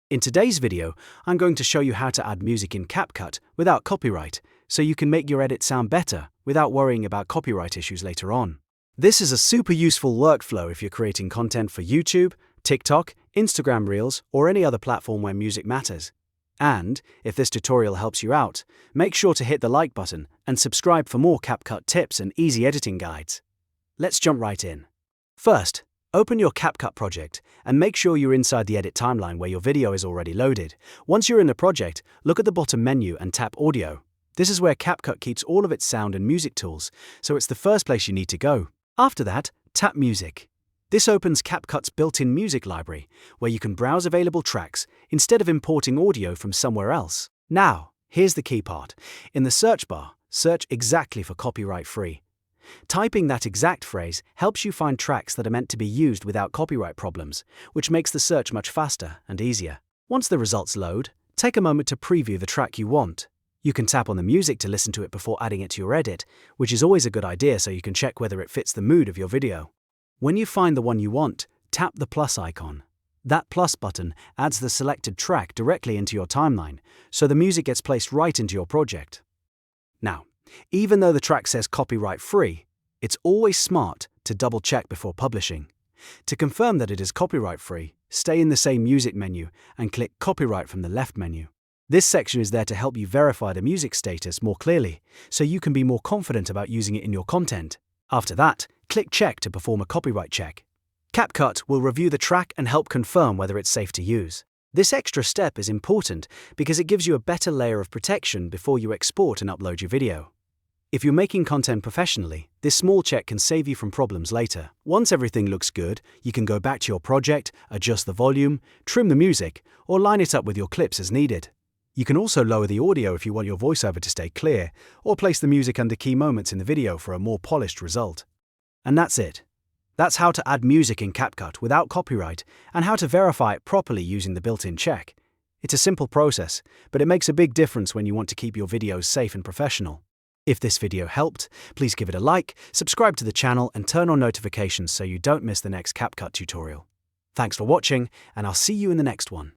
In today's video, I'm going to show you how to add music in CapCut without copyright, so you can make your edit sound better without worrying about copyright issues later on. This is a super useful workflow if you're creating content for YouTube, TikTok, Instagram Reels, or any other platform where music matters. And, if this tutorial helps you out, make sure to hit the like button and subscribe for more CapCut tips and easy editing guides. Let's jump right in. First, open your CapCut project and make sure you're inside the edit timeline where your video is already loaded. Once you're in the project, look at the bottom menu and tap Audio. This is where CapCut keeps all of its sound and music tools, so it's the first place you need to go. After that, tap Music. This opens CapCut's built-in music library, where you can browse available tracks instead of importing audio from somewhere else. Now, here's the key part. In the search bar, search exactly for copyright-free. Typing that exact phrase helps you find tracks that are meant to be used without copyright problems, which makes the search much faster and easier. Once the results load, take a moment to preview the track you want. You can tap on the music to listen to it before adding it to your edit, which is always a good idea so you can check whether it fits the mood of your video. When you find the one you want, tap the plus icon. That plus button adds the selected track directly into your timeline, so the music gets placed right into your project. Now, even though the track says copyright-free, it's always smart to double-check before publishing. To confirm that it is copyright-free, stay in the same music menu and click Copyright from the left menu. This section is there to help you verify the music status more clearly, so you can be more confident about using it in your content. After that, click Check to perform a copyright check. CapCut will review the track and help confirm whether it's safe to use. This extra step is important because it gives you a better layer of protection before you export and upload your video. If you're making content professionally, this small check can save you from problems later. Once everything looks good, you can go back to your project, adjust the volume, trim the music, or line it up with your clips as needed. You can also lower the audio if you want your voiceover to stay clear, or place the music under key moments in the video for a more polished result. And that's it. That's how to add music in CapCut without copyright and how to verify it properly using the built-in check. It's a simple process, but it makes a big difference when you want to keep your videos safe and professional. If this video helped, please give it a like, subscribe to the channel and turn on notifications so you don't miss the next CapCut tutorial. Thanks for watching, and I'll see you in the next one.